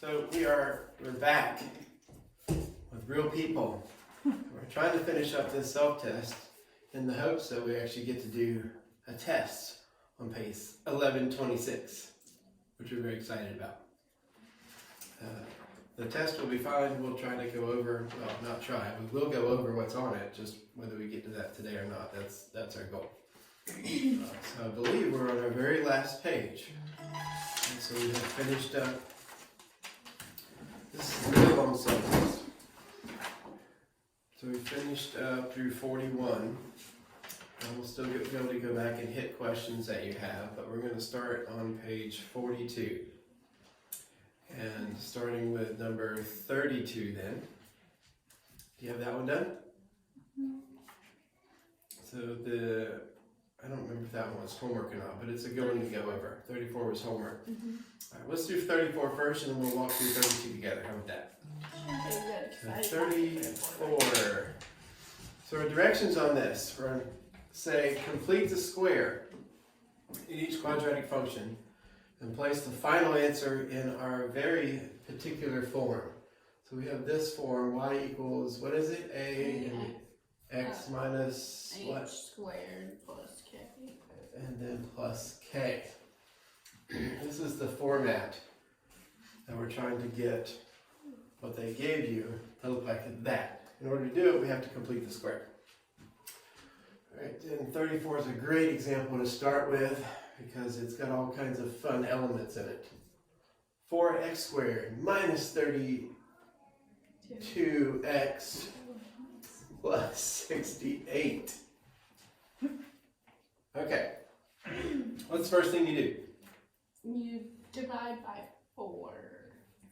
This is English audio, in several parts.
So we're back with real people. We're trying to finish up this self-test in the hopes that we actually get to do a test on page 1126, which we're very excited about. The test will be fine. We'll try to go over, well, not try, we will go over what's on it, just whether we get to that today or not. That's our goal. So I believe we're on our very last page. And so we have finished up. This is a really long subject. So we finished up through 41. And we'll still be able to go back and hit questions that you have, but we're going to start on page 42. And starting with number 32 then. Do you have that one done? Mm-hmm. So I don't remember if that one was homework or not, but it's a good one to go over. 34 was homework. Mm-hmm. All right, let's do 34 first, and then we'll walk through 32 together. How about that? Okay, so 34. So our directions on this, we're going to say complete the square in each quadratic function and place the final answer in our very particular form. So we have this form, y equals, what is it? A and x minus h what? Squared plus k. And then plus k. This is the format that we're trying to get what they gave you to look like that. In order to do it, we have to complete the square. All right, and 34 is a great example to start with because it's got all kinds of fun elements in it. 4x squared minus 32x plus 68. Okay, what's the first thing you do? You divide by 4.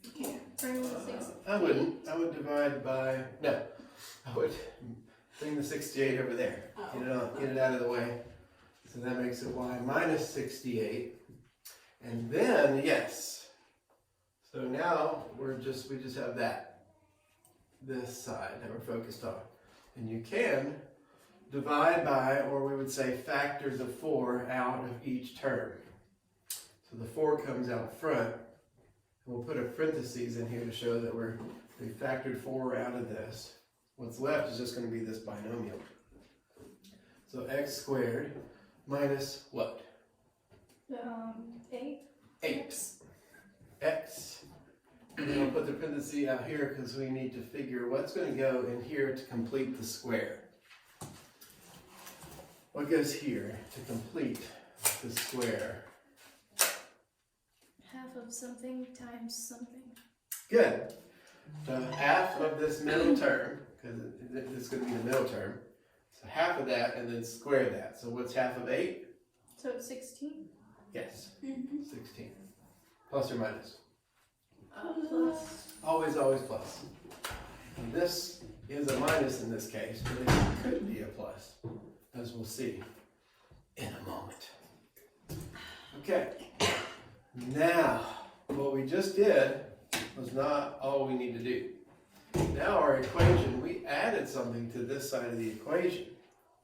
You can't bring the 6. I wouldn't. I would divide by, no, I would bring the 68 over there. Oh. Get it out of the way. So that makes it y minus 68. And then, yes. So now we just have this side that we're focused on. And you can divide by, or we would say factor the 4 out of each term. So the 4 comes out front. And we'll put a parentheses in here to show that we factored 4 out of this. What's left is just going to be this binomial. So x squared minus what? 8. 8. X. And then we'll put the parenthesis out here because we need to figure what's going to go in here to complete the square. What goes here to complete the square? Half of something times something. Good. So half of this middle term, because it's going to be the middle term, so half of that and then square that. So what's half of 8? So it's 16? Yes, 16. Plus or minus? Plus. Always plus. And this is a minus in this case, but it could be a plus, as we'll see in a moment. Okay. Now, what we just did was not all we need to do. Now our equation, we added something to this side of the equation,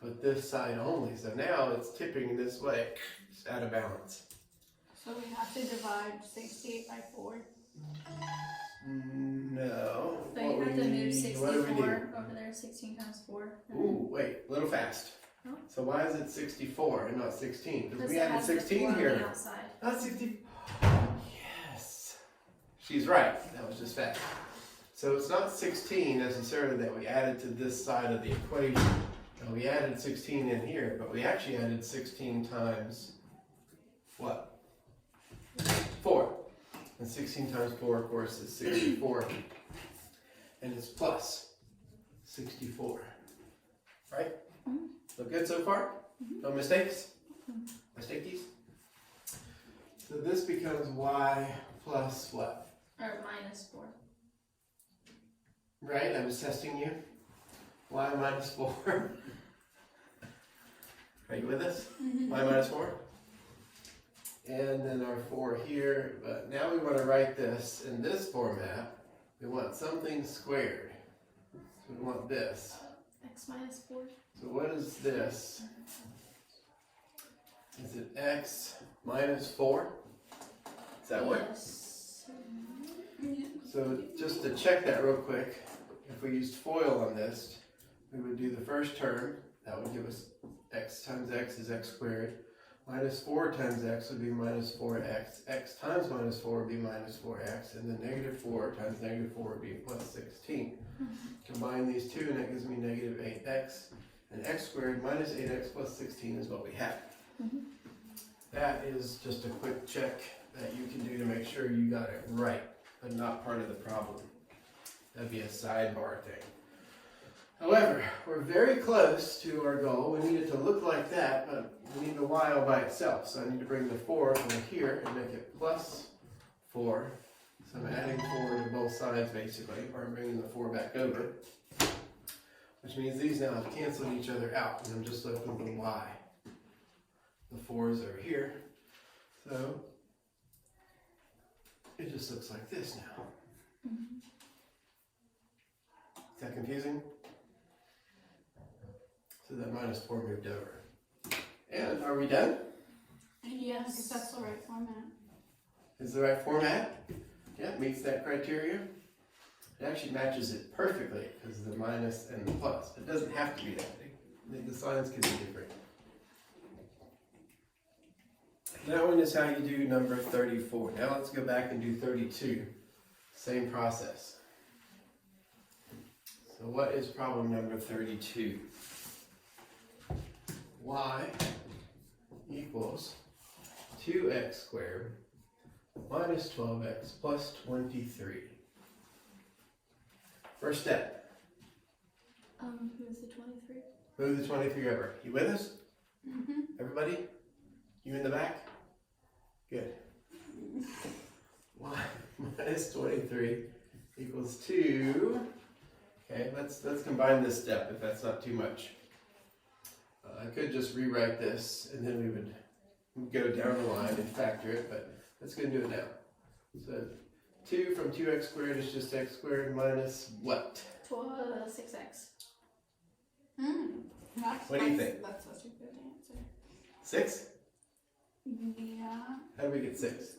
but this side only. So now it's tipping this way. It's out of balance. So we have to divide 68 by 4. No. So you have to move 64 what do we do? over there, 16 times 4. Ooh, wait, a little fast. Huh? So why is it 64 and not 16? Because we it added has the 16 4 on here. the outside. Not 60. Yes. She's right. That was just fast. So it's not 16 necessarily that we added to this side of the equation. Now we added 16 in here, but we actually added 16 times what? 4. And 16 times 4, of course, is 64. And it's plus 64. Right? Mm-hmm. Look good so far? Mm-hmm. No mistakes? Mm-hmm. Mistakeys? So this becomes y plus what? Or minus 4. Right? I was testing you. Y minus 4. Are you with us? Mm-hmm. Y minus 4. And then our 4 here. But now we want to write this in this format. We want something squared. So we want this. X minus 4. So what is this? Is it x minus 4? Does that work? Yes. So just to check that real quick, if we used FOIL on this, we would do the first term. That would give us x times x is x squared. Minus 4 times x would be minus 4x. X times minus 4 would be minus 4x. And then negative 4 times negative 4 would be plus 16. Combine these two and that gives me negative 8x. And x squared minus 8x plus 16 is what we have. That is just a quick check that you can do to make sure you got it right, but not part of the problem. That'd be a sidebar thing. However, we're very close to our goal. We need it to look like that, but we need the y all by itself. So I need to bring the 4 over here and make it plus 4. So I'm adding 4 to both sides basically, or I'm bringing the 4 back over. Which means these now have canceled each other out, and I'm just left with the y. The 4 is over here. So it just looks like this now. Is that confusing? So that minus 4 moved over. And are we done? Yes, that's the right format. Is the right format? Yeah, meets that criteria. It actually matches it perfectly because of the minus and the plus. It doesn't have to be that big. The signs can be different. That one is how you do number 34. Now let's go back and do 32. Same process. So what is problem number 32? Y equals 2x squared minus 12x plus 23. First step. Move the 23. Move the 23 over. You with us? Mm-hmm. Everybody? You in the back? Good. Y minus 23 equals 2. Okay, let's combine this step if that's not too much. I could just rewrite this and then we would go down the line and factor it, but let's go and do it now. So 2 from 2x squared is just x squared minus what? 6x. What do you think? That's such a good answer. 6? Yeah. How do we get 6?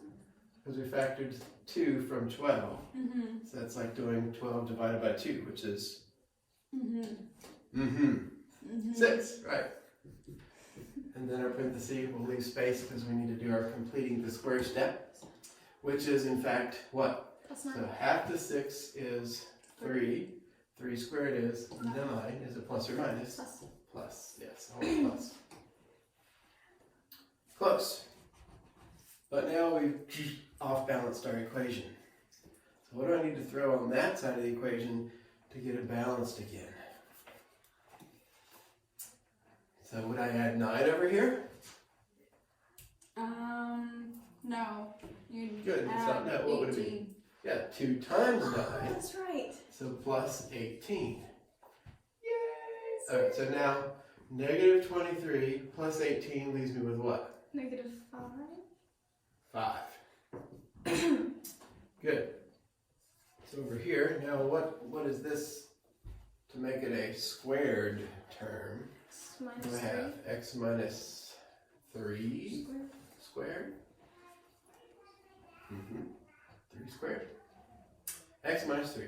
Because we factored 2 from 12. Mm-hmm. So that's like doing 12 divided by 2, which is 6, right. And then our parenthesis will leave space because we need to do our completing the square step, which is in fact what? Plus 9. So half the 6 is 3. 3 squared is 9. Is it plus or minus? Plus. Plus, yes, always plus. Close. But now we've off-balanced our equation. So what do I need to throw on that side of the equation to get it balanced again? So would I add 9 over here? No. Good, it's not that. What would it be? 18. Yeah, 2 times 9. That's right. So plus 18. Yay! Alright, so now negative 23 plus 18 leaves me with what? Negative 5. 5. Good. So over here, now what is this to make it a squared term? X minus Do I 3. have x minus 3 squared? 3 squared. X minus 3.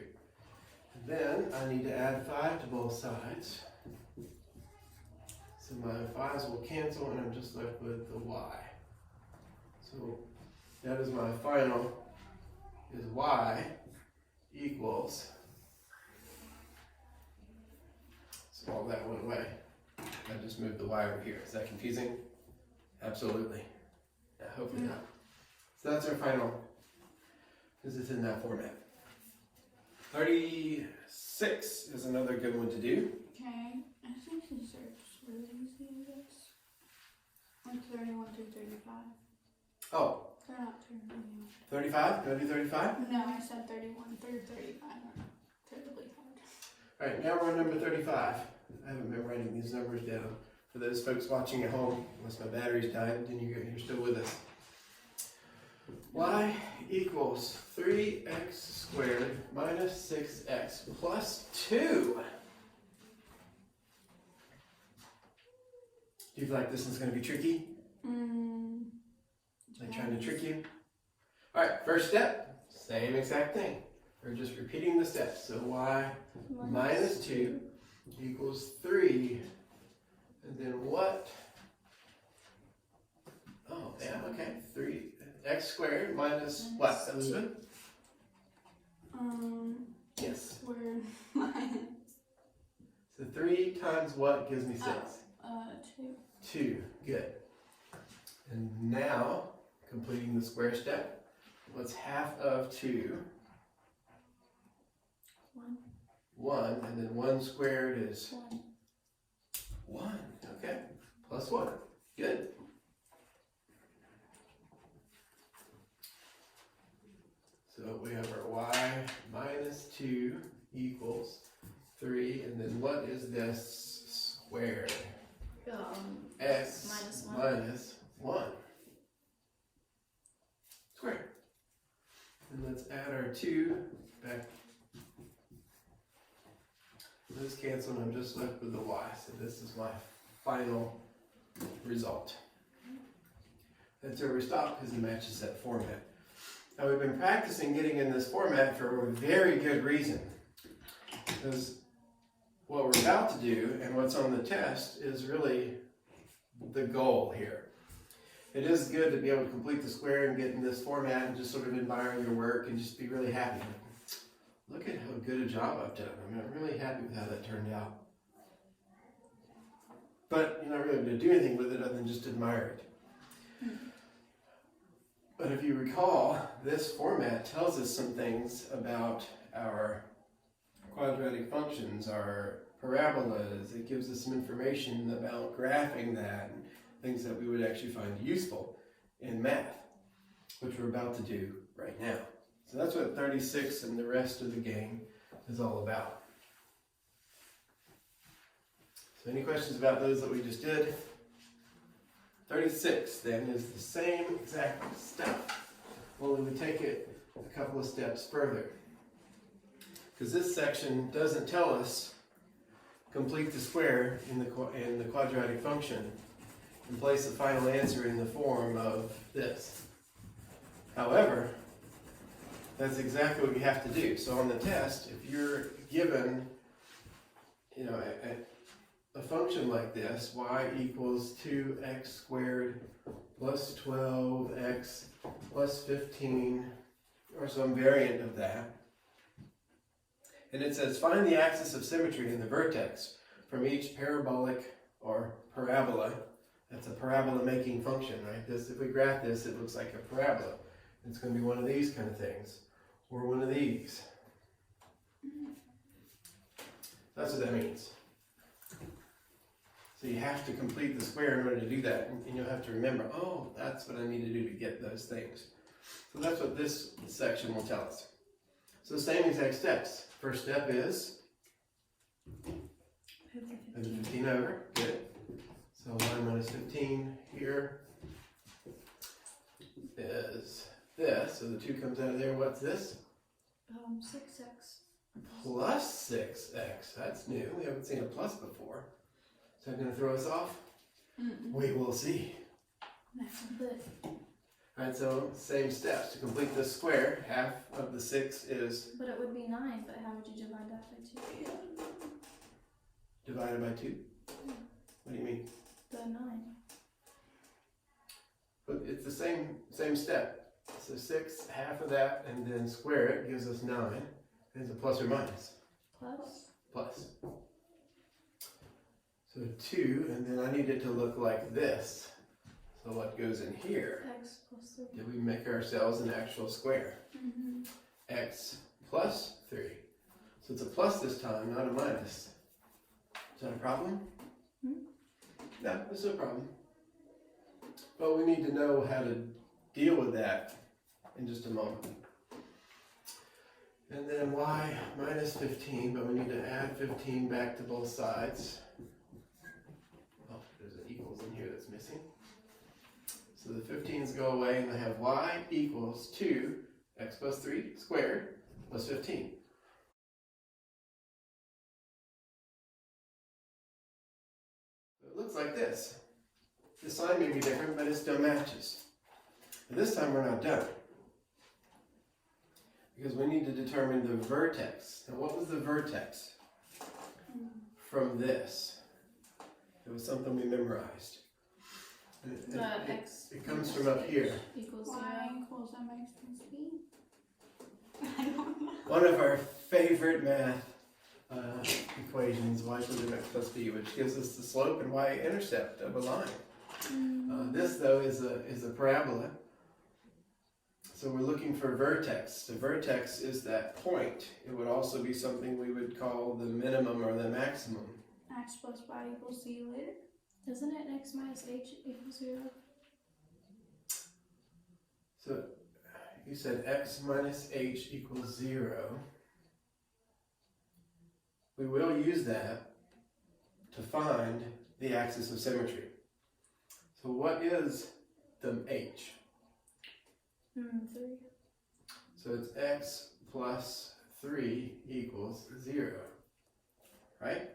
And then I need to add 5 to both sides. So my 5's will cancel and I'm just left with the y. So that is my final, is y equals, so all that went away. I just moved the y over here. Is that confusing? Absolutely. Yeah, hopefully not. So that's our final, because it's in that format. 36 is another good one to do. Okay. I think these are just really easy, I guess. Like 31 to 35. Oh, They're not too really 35? Can I do 35? hard. No, I said 31 through 35 are not terribly hard. Alright, now we're on number 35. I haven't been writing these numbers down. For those folks watching at home, unless my battery's died, then you're still with us. Y equals 3x squared minus 6x plus 2. Do you feel like this is going to be tricky? Like trying to trick you? Alright, first step, Same exact thing. We're just repeating the steps. So y minus 2 equals 3. And then what? Oh, yeah, okay. 3 x squared minus what, Elizabeth? Yes. Squared minus. So 3 times what gives me 6? 2. 2. Good. And now, completing the square step. What's half of 2? 1. 1. And then 1 squared is 1. 1. Okay. Plus 1. Good. So we have our y minus 2 equals 3. And then what is this squared? X minus 1. Squared. And let's add our 2 back. Those cancel and I'm just left with the y. So this is my final result. That's where we stop because it matches that format. Now we've been practicing getting in this format for a very good reason. Because what we're about to do and what's on the test is really the goal here. It is good to be able to complete the square and get in this format and just sort of admire your work and just be really happy. Look at how good a job I've done. I'm really happy with how that turned out. But you're not really going to do anything with it other than just admire it. But if you recall, this format tells us some things about our quadratic functions, our parabolas. It gives us some information about graphing that and things that we would actually find useful in math, which we're about to do right now. So that's what 36 and the rest of the game is all about. So any questions about those that we just did? 36 then is the same exact stuff, only we take it a couple of steps further. Because this section doesn't tell us complete the square in the quadratic function and place the final answer in the form of this. However, that's exactly what you have to do. So on the test, if you're given, a function like this, y equals 2x squared plus 12x plus 15, or some variant of that, and it says find the axis of symmetry in the vertex from each parabolic or parabola. That's a parabola making function, right? If we graph this, it looks like a parabola. It's going to be one of these kind of things, or one of these. That's what that means. So you have to complete the square in order to do that, and you'll have to remember, oh, that's what I need to do to get those things. So that's what this section will tell us. So same exact steps. First step is 15 over, good. So y minus 15 here is this. So the 2 comes out of there. What's this? 6x. Plus 6x. That's new. We haven't seen a plus before. Is that going to throw us off? We will see. Alright, so same steps. To complete the square, half of the 6 is... But it would be 9, but how would you divide that by 2? Divided by 2? What do you mean? The 9. But it's the same step. So 6, half of that, and then square it gives us 9. Is it plus or minus? Plus? Plus. So 2, and then I need it to look like this. So what goes in here? X plus 3. Did we make ourselves an actual square? X plus 3. So it's a plus this time, not a minus. Is that a problem? No, it's no problem. But we need to know how to deal with that in just a moment. And then y minus 15, but we need to add 15 back to both sides. Oh, there's an equals in here that's missing. So the 15s go away and I have y equals 2x plus 3 squared plus 15. So it looks like this. The sign may be different, but it still matches. And this time we're not done. because we need to determine the vertex. Now what was the vertex from this? It was something we memorized. X It comes from up here. equals Y 0. equals mx plus b. I don't know. One of our favorite math equations, y equals mx plus b, which gives us the slope and y-intercept of a line. This though is a parabola. So we're looking for vertex. The vertex is that point. It would also be something we would call the minimum or the maximum. X plus y equals c later. Isn't it x minus h equals 0? So you said x minus h equals 0. We will use that to find the axis of symmetry. So what is the h? 3. So it's x plus 3 equals 0, right?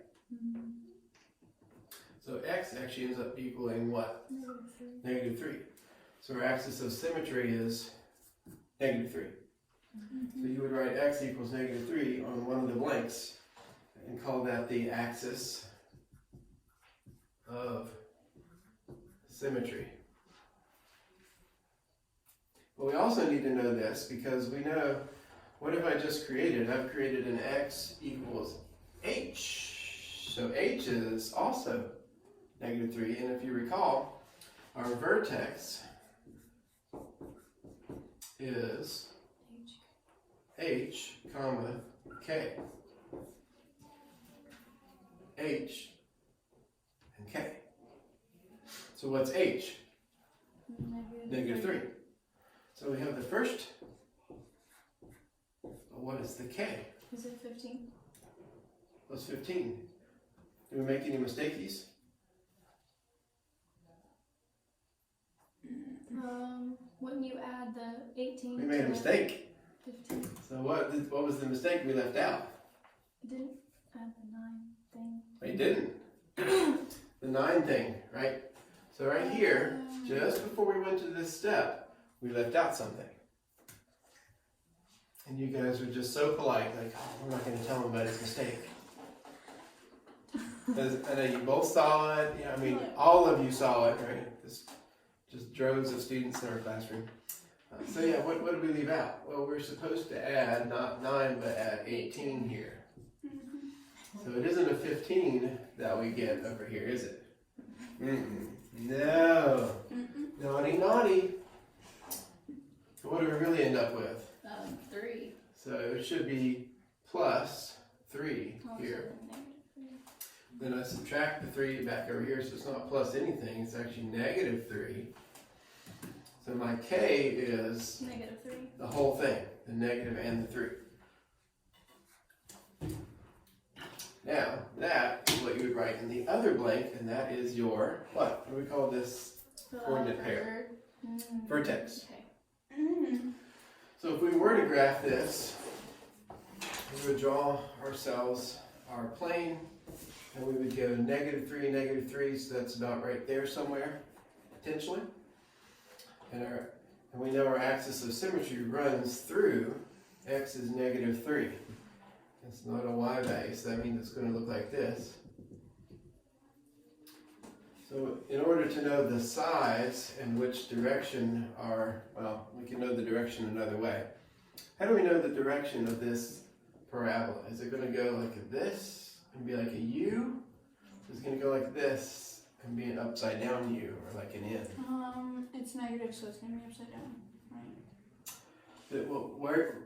So x actually ends up equaling what? -3. -3. So our axis of symmetry is -3. So you would write x equals -3 on one of the blanks and call that the axis of symmetry. But we also need to know this because we know, what have I just created? I've created an x equals h. So h is also -3, and if you recall, our vertex is h, comma, k. H and k. So what's h? -3. So we have the first. What is the k? Is it 15? What's 15? Did we make any mistakes? Wouldn't you add the 18? We made a mistake. 15. So what was the mistake we left out? Didn't add the 9 thing. We didn't. The 9 thing, right? So right here, just before we went to this step, we left out something. And you guys were just so polite, like, oh, we're not going to tell him about his mistake. Because I know you both saw it. Yeah, I mean, all of you saw it, right? Just droves of students in our classroom. So yeah, what did we leave out? Well, we're supposed to add not 9, but add 18 here. So it isn't a 15 that we get over here, is it? No. Naughty, naughty. So what do we really end up with? 3. So it should be plus 3 here. Then I subtract the 3 back over here, so it's not plus anything, it's actually -3. So my k is -3. the whole thing, the negative and the 3. Now, that is what you would write in the other blank, and that is your, what do we call this coordinate pair? Vertex. Okay. So if we were to graph this, we would draw ourselves our plane, and we would go -3, -3, so that's about right there somewhere, potentially. And we know our axis of symmetry runs through x is -3. It's not a y value, so that means it's going to look like this. So in order to know the sides and which direction are, well, we can know the direction another way. How do we know the direction of this parabola? Is it going to go like this and be like a U? Is it going to go like this and be an upside down U or like an N? It's negative, so it's gonna be upside down, right? Where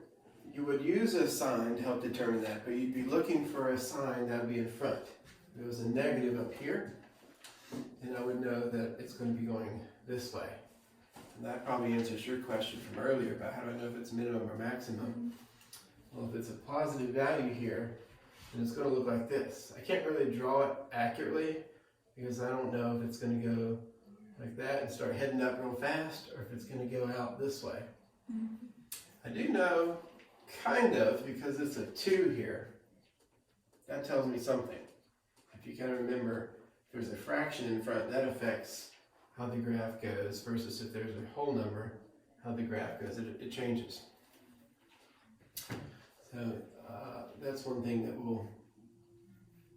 you would use a sign to help determine that, but you'd be looking for a sign that would be in front. If it was a negative up here, then I would know that it's going to be going this way. And that probably answers your question from earlier about how do I know if it's minimum or maximum. Well, if it's a positive value here, then it's going to look like this. I can't really draw it accurately because I don't know if it's going to go like that and start heading up real fast or if it's going to go out this way. I do know, kind of, because it's a 2 here. That tells me something. If you kind of remember, if there's a fraction in front, that affects how the graph goes versus if there's a whole number, how the graph goes. It changes. So that's one thing that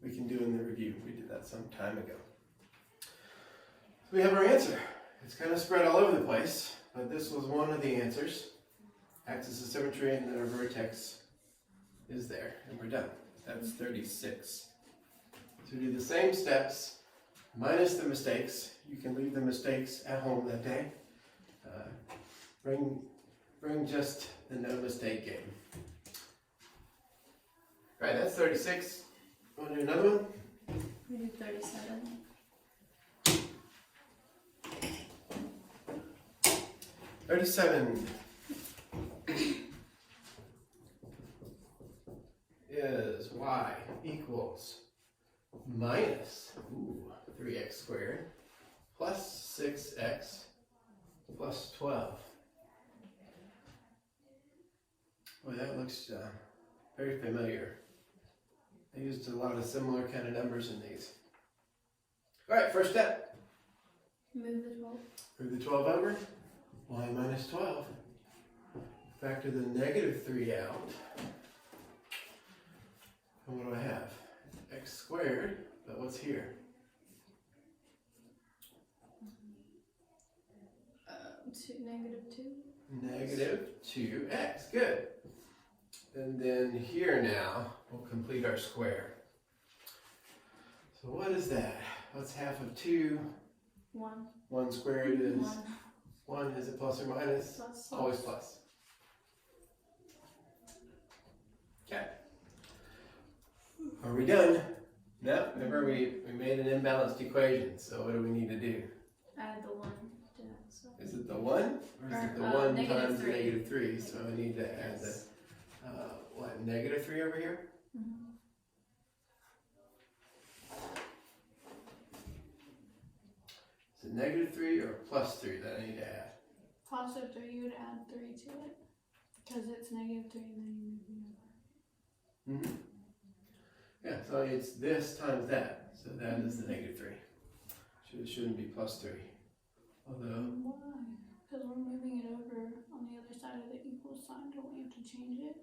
we can do in the review. We did that some time ago. So we have our answer. It's kind of spread all over the place, but this was one of the answers. Axis of symmetry, and then our vertex is there, and we're done. That's 36. So we do the same steps, minus the mistakes. You can leave the mistakes at home that day. Bring just the no mistake game. Right, that's 36. Want to do another one? We do 37. Is y equals minus 3x squared plus 6x plus 12. Boy, that looks very familiar. I used a lot of similar kind of numbers in these. All right, first step. Move the 12. Move the 12 over. Y minus 12. Factor the negative 3 out. And what do I have? X squared, but what's here? Negative 2x, good. And then here now, we'll complete our square. So what is that? What's half of 2? 1. 1 squared is 1. 1. Is it plus or minus? Plus. Always plus. Okay. Are we done? No, remember we made an imbalanced equation, so what do we need to do? Add the 1 to that. So. Is it the 1? Or is it the 1 times the negative 3? So I need to add the, negative 3 over here? Mm-hmm. Is it negative 3 or plus 3 that I need to add? Positive 3, you would add 3 to it. Because it's negative 3 and then you move it over. Mm-hmm. Yeah, so it's this times that. So that is the negative 3. It shouldn't be plus 3. Although, Why? Because we're moving it over on the other side of the equal sign. Don't we have to change it?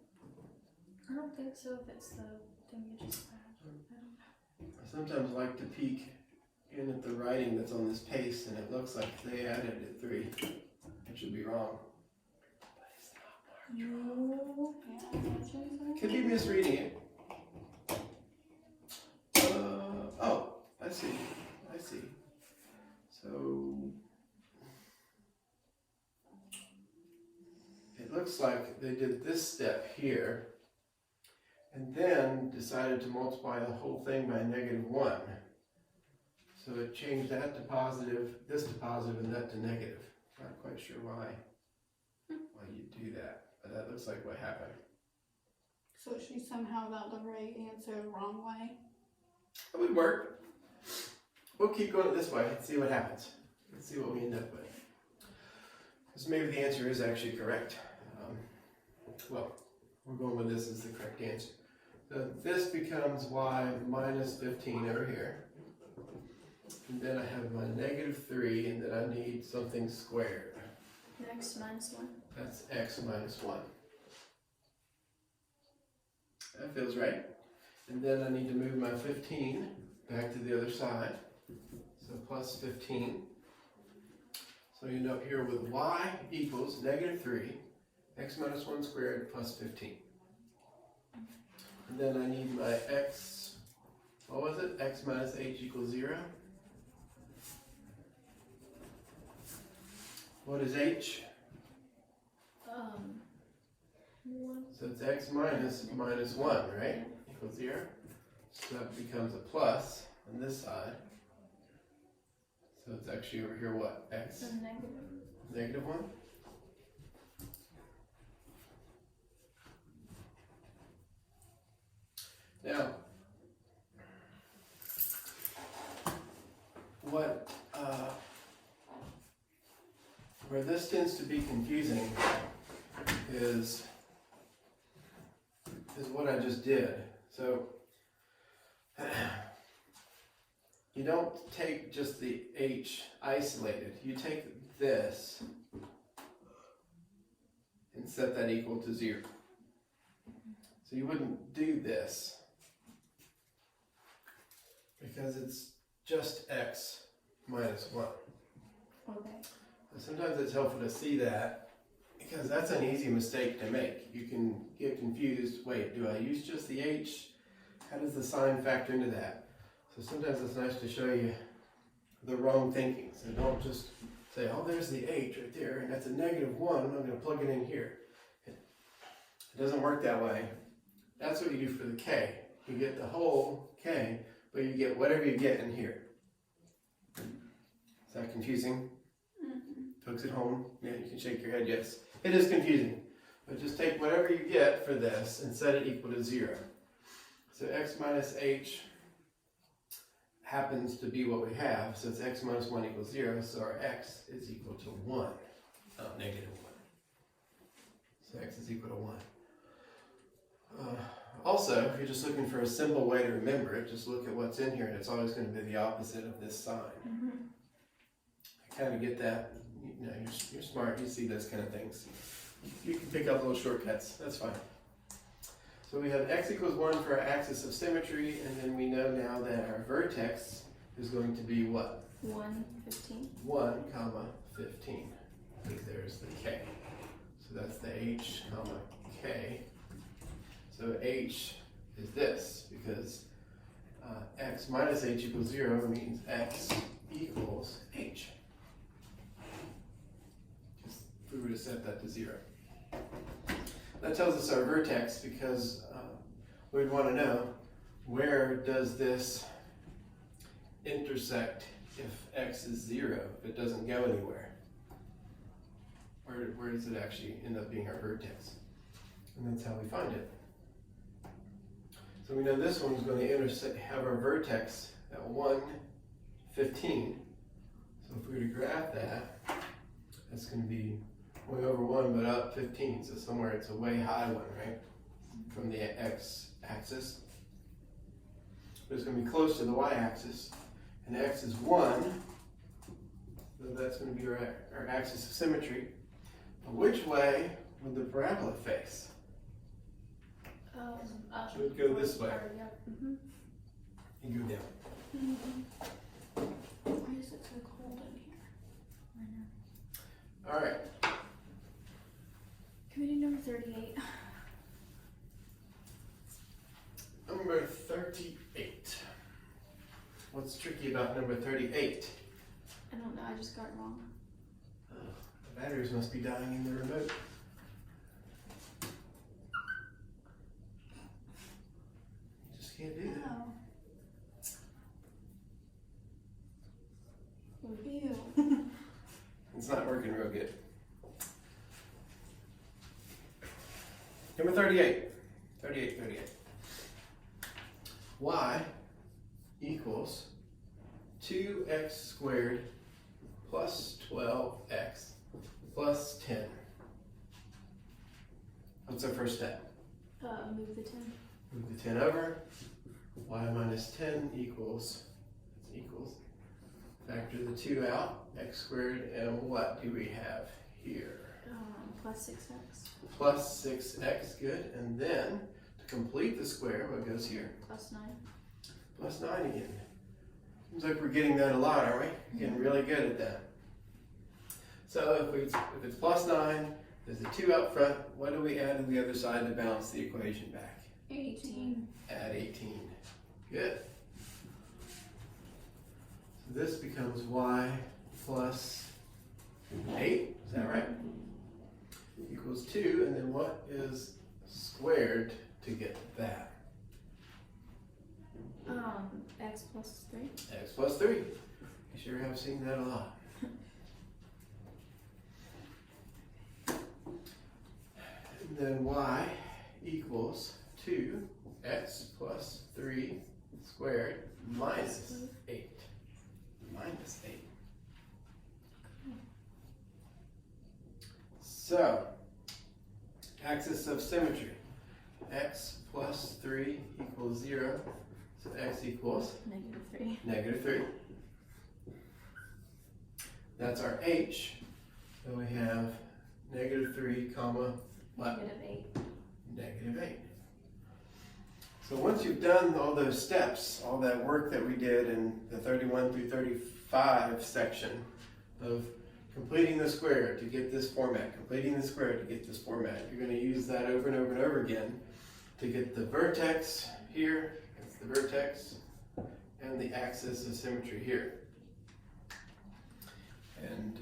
I don't think so if it's the thing you just had. I don't know. I sometimes like to peek in at the writing that's on this paste, and it looks like they added it 3. It should be wrong. But it's not marked wrong. No. Yeah, Could be misreading it. Oh, I see. So it looks like they did this step here and then decided to multiply the whole thing by negative 1. So it changed that to positive, this to positive, and that to negative. Not quite sure why you do that, but that looks like what happened. So she somehow got the right answer the wrong way. It would work. We'll keep going this way and see what happens. Let's see what we end up with. Because maybe the answer is actually correct. Well, we're going with this as the correct answer. So this becomes y minus 15 over here. And then I have my negative 3, and then I need something squared. X minus 1. That's x minus 1. That feels right. And then I need to move my 15 back to the other side. So plus 15. So you note here with y equals negative 3, x minus 1 squared plus 15. And then I need my x, what was it? X minus h equals 0. What is h? 1. So it's x minus 1, right? Equals 0. So that becomes a plus on this side. So it's actually over here what? X? So negative. Negative 1? Now, where this tends to be confusing is what I just did. So, you don't take just the h isolated. You take this and set that equal to 0. So you wouldn't do this because it's just x minus 1. Okay. Sometimes it's helpful to see that because that's an easy mistake to make. You can get confused. Wait, do I use just the h? How does the sign factor into that? So sometimes it's nice to show you the wrong thinking. So don't just say, oh, there's the h right there, and that's a -1. I'm going to plug it in here. It doesn't work that way. That's what you do for the k. You get the whole k, but you get whatever you get in here. Is that confusing? Folks at home, yeah, you can shake your head, yes. It is confusing, but just take whatever you get for this and set it equal to 0. So x minus h happens to be what we have, so it's x minus 1 equals 0, so our x is equal to 1, negative 1. So x is equal to 1. Also, if you're just looking for a simple way to remember it, just look at what's in here, and it's always going to be the opposite of this sign. I kind of get that. You know, you're smart, you see those kind of things. You can pick up little shortcuts, that's fine. So we have x equals 1 for our axis of symmetry, and then we know now that our vertex is going to be what? 1, 15. 1, comma, 15. Because there's the k. So that's the h, comma, k. So h is this, because x minus h equals 0 means x equals h. Just if we were to set that to 0. That tells us our vertex because we'd want to know where does this intersect if x is 0, if it doesn't go anywhere. Where does it actually end up being our vertex? And that's how we find it. So we know this one's going to intersect, have our vertex at 1, 15. So if we were to graph that, that's going to be way over 1 but up 15. So somewhere it's a way high one, right? From the x-axis. But it's going to be close to the y-axis. And x is 1. So that's going to be our axis of symmetry. But which way would the parabola face? Up. So it would go this way. Yep. And go down. Why is it so cold in here? I know. All right. Can we do number 38? Number 38. What's tricky about number 38? I don't know, I just got it wrong. The batteries must be dying in the remote. You just can't do that. Oh. Ew. It's not working real good. Number 38. 38. Y equals 2x squared plus 12x plus 10. What's our first step? Move the 10. Move the 10 over. Y minus 10 equals, factor the 2 out, x squared, and what do we have here? Plus 6x. Plus 6x, good. And then, to complete the square, what goes here? Plus 9. Plus 9 again. Seems like we're getting that a lot, aren't we? Getting really good at that. So if it's plus 9, there's a 2 out front, what do we add to the other side to balance the equation back? 18. Add 18. Good. So this becomes y plus 8, is that right? Equals 2, and then what is squared to get that? X plus 3. X plus 3. You sure have seen that a lot. And then y equals 2x plus 3 squared minus 8. Minus 8. So, axis of symmetry. X plus 3 equals 0. So x equals Negative 3. negative 3. That's our h. So we have negative 3 comma what? Negative 8. Negative 8. So once you've done all those steps, all that work that we did in the 31 through 35 section of completing the square to get this format, completing the square to get this format, you're going to use that over and over and over again to get the vertex here, that's the vertex, and the axis of symmetry here. And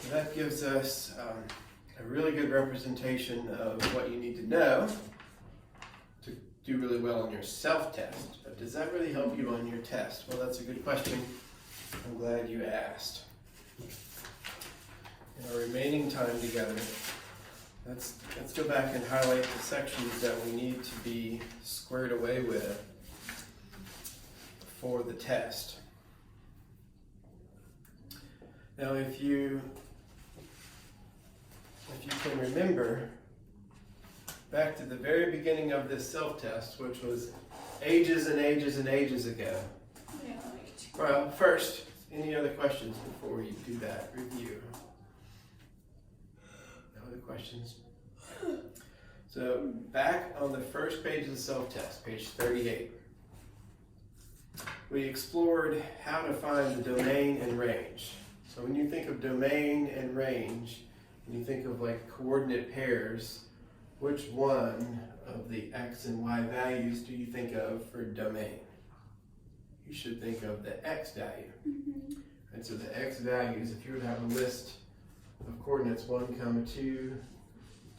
so that gives us a really good representation of what you need to know to do really well on your self-test. But does that really help you on your test? Well, that's a good question. I'm glad you asked. In our remaining time together, let's go back and highlight the sections that we need to be squared away with for the test. Now, if you can remember back to the very beginning of this self-test, which was ages and ages and ages ago. Yeah, like two. Well, first, any other questions before you do that review? No other questions? So, back on the first page of the self-test, page 38, we explored how to find the domain and range. So when you think of domain and range, and you think of like coordinate pairs, which one of the x and y values do you think of for domain? You should think of the x value. Mm-hmm. And so the x values, if you were to have a list of coordinates 1, 2,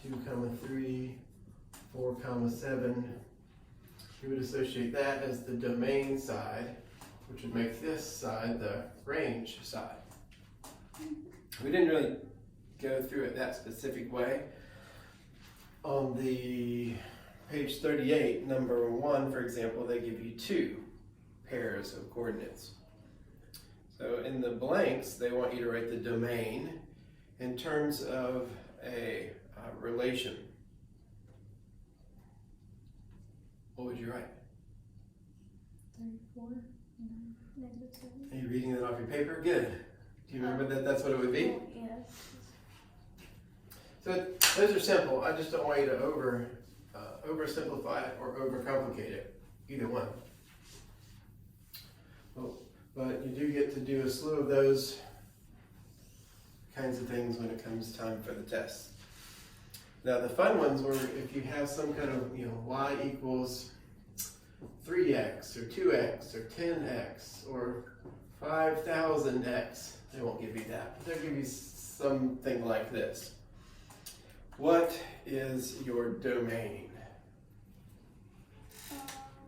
2, 3, 4, 7, you would associate that as the domain side, which would make this side the range side. We didn't really go through it that specific way. On the page 38, number 1, for example, they give you 2 pairs of coordinates. So in the blanks, they want you to write the domain in terms of a relation. What would you write? 34, -7. Are you reading that off your paper? Good. Do you remember that that's what it would be? Oh, yes. So those are simple. I just don't want you to oversimplify it or overcomplicate it. Either one. Well, but you do get to do a slew of those kinds of things when it comes time for the test. Now the fun ones were if you have some kind of, y equals 3x or 2x or 10x or 5,000x. They won't give you that, but they'll give you something like this. What is your domain?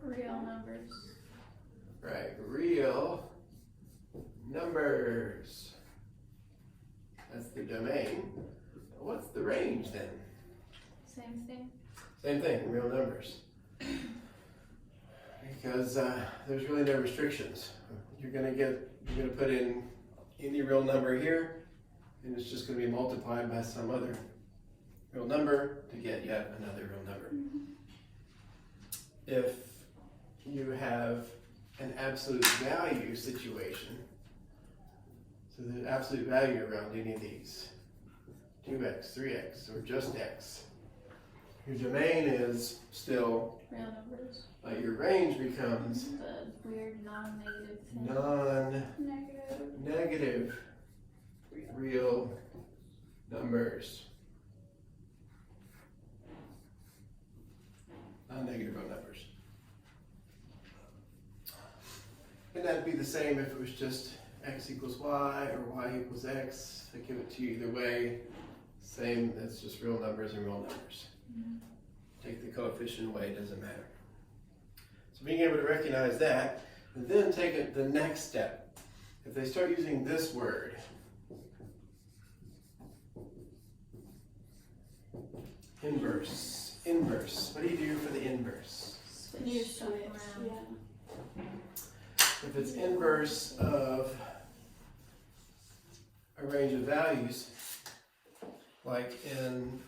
Real numbers. Right, real numbers. That's the domain. What's the range then? Same thing. Same thing, real numbers. Because there's really no restrictions. You're gonna put in any real number here, and it's just gonna be multiplied by some other real number to get yet another real number. Mm-hmm. If you have an absolute value situation, so the absolute value around any of these, 2x, 3x, or just x, your domain is still, Real numbers. but your range becomes The weird non-negative thing. non-negative real numbers. Non-negative real numbers. And that'd be the same if it was just x equals y or y equals x. I give it to you either way. Same, it's just real numbers and real numbers. Mm-hmm. Take the coefficient away, it doesn't matter. So being able to recognize that, and then take it the next step. If they start using this word, inverse, what do you do for the inverse? You Switch swap it, around. yeah. If it's inverse of a range of values, like in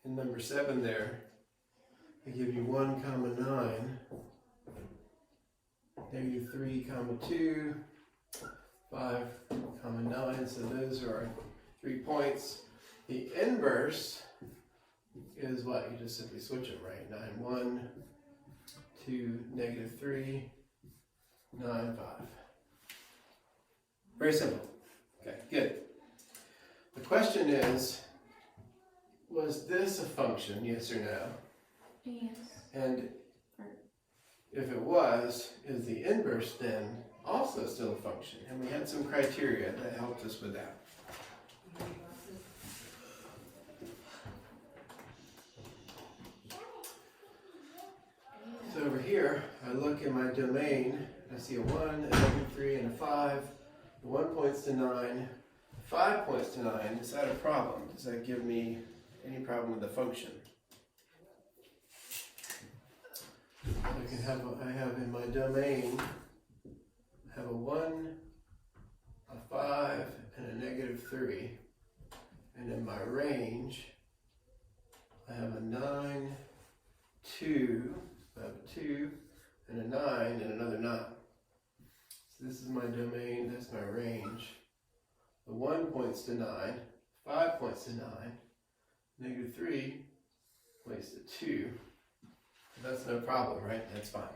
number 7 there, they give you 1, 9, -3, 2, 5, 9, so those are our 3 points. The inverse is what? You just simply switch them, right? 9, 1 to -3, 9, 5. Very simple. Okay, good. The question is, was this a function, yes or no? Yes. And if it was, is the inverse then also still a function? And we had some criteria that helped us with that. So over here, I look in my domain, I see a 1, a -3, and a 5. The 1 points to 9, 5 points to 9. Is that a problem? Does that give me any problem with the function? I have in my domain, I have a 1, a 5, and a -3. And in my range, I have a 9, 2, I have a 2, and a 9, and another 9. So this is my domain, that's my range. The 1 points to 9, 5 points to 9, -3 points to 2. That's no problem, right? That's fine.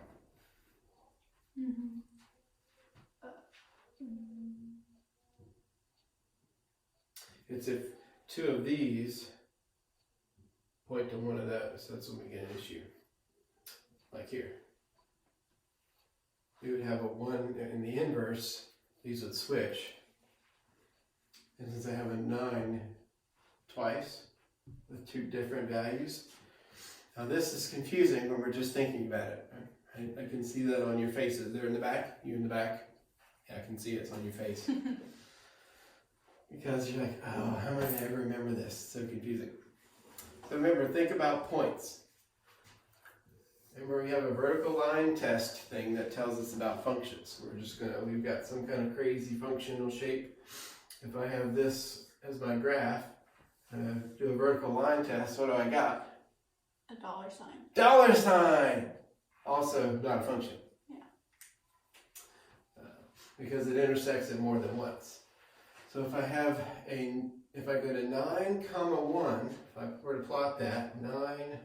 Mm-hmm. It's if 2 of these point to one of those, that's when we get an issue. Like here. We would have a 1 in the inverse, these would switch. And since I have a 9 twice with 2 different values, now this is confusing when we're just thinking about it. I can see that on your faces. They're in the back, you in the back. Yeah, I can see it's on your face. Because you're like, oh, how am I going to ever remember this? It's so confusing. So remember, think about points. Remember, we have a vertical line test thing that tells us about functions. We've got some kind of crazy functional shape. If I have this as my graph, and I do a vertical line test, what do I got? A $sign. $sign! Also not a function. Yeah. Because it intersects it more than once. So if I go to 9, 1, if I were to plot that, 9,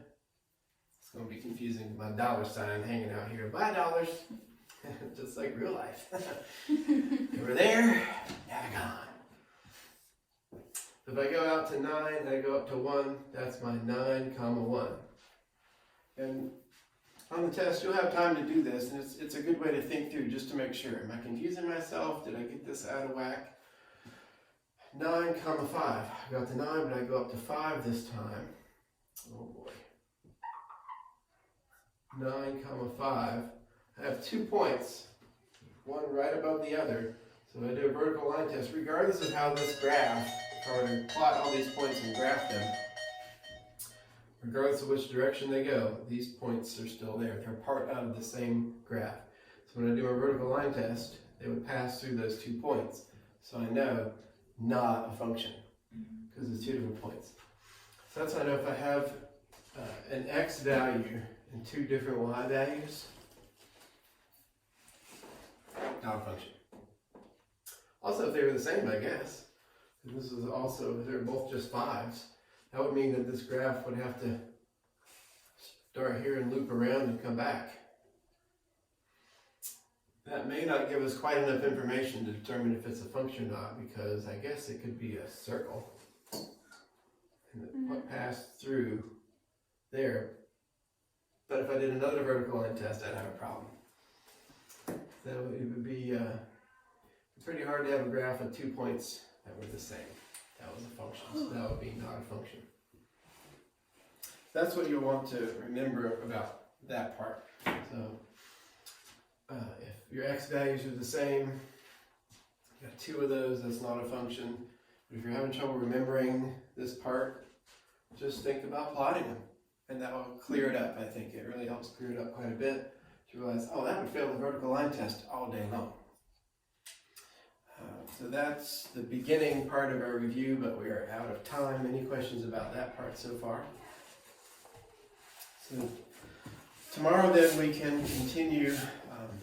it's going to be confusing with my $sign hanging out here. Buy dollars, just like real life. Over there, now gone. If I go out to 9 and I go up to 1, that's my 9, 1. And on the test, you'll have time to do this, and it's a good way to think through just to make sure. Am I confusing myself? Did I get this out of whack? 9, 5. I got to 9, but I go up to 5 this time. Oh boy. 9, 5. I have 2 points, one right above the other. So I do a vertical line test, regardless of how this graph, if I were to plot all these points and graph them, regardless of which direction they go, these points are still there. They're part of the same graph. So when I do a vertical line test, they would pass through those 2 points. So I know not a function, because it's 2 different points. So that's how I know if I have an x value and 2 different y values, not a function. Also, if they were the same, I guess, and this is also, if they're both just 5s, that would mean that this graph would have to start here and loop around and come back. That may not give us quite enough information to determine if it's a function or not, because I guess it could be a circle. And what passed through there. But if I did another vertical line test, I'd have a problem. So it would be pretty hard to have a graph of 2 points that were the same. That was a function, so that would be not a function. That's what you want to remember about that part. So if your x values are the same, you got 2 of those, that's not a function. But if you're having trouble remembering this part, just think about plotting them. And that will clear it up, I think. It really helps clear it up quite a bit to realize, oh, that would fail the vertical line test all day long. So that's the beginning part of our review, but we are out of time. Any questions about that part so far? So tomorrow then we can continue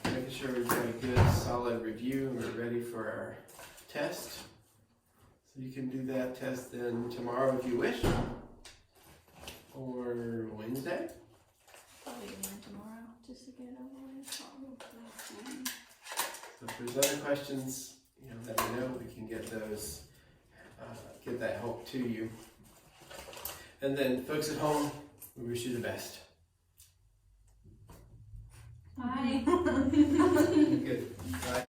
making sure we've got a good solid review and we're ready for our test. So you can do that test then tomorrow if you wish. for Wednesday. Probably even tomorrow, just to get it over with. Probably. So if there's other questions, let me know. We can get those, get that help to you. And then folks at home, we wish you the best. Bye. Good. Bye.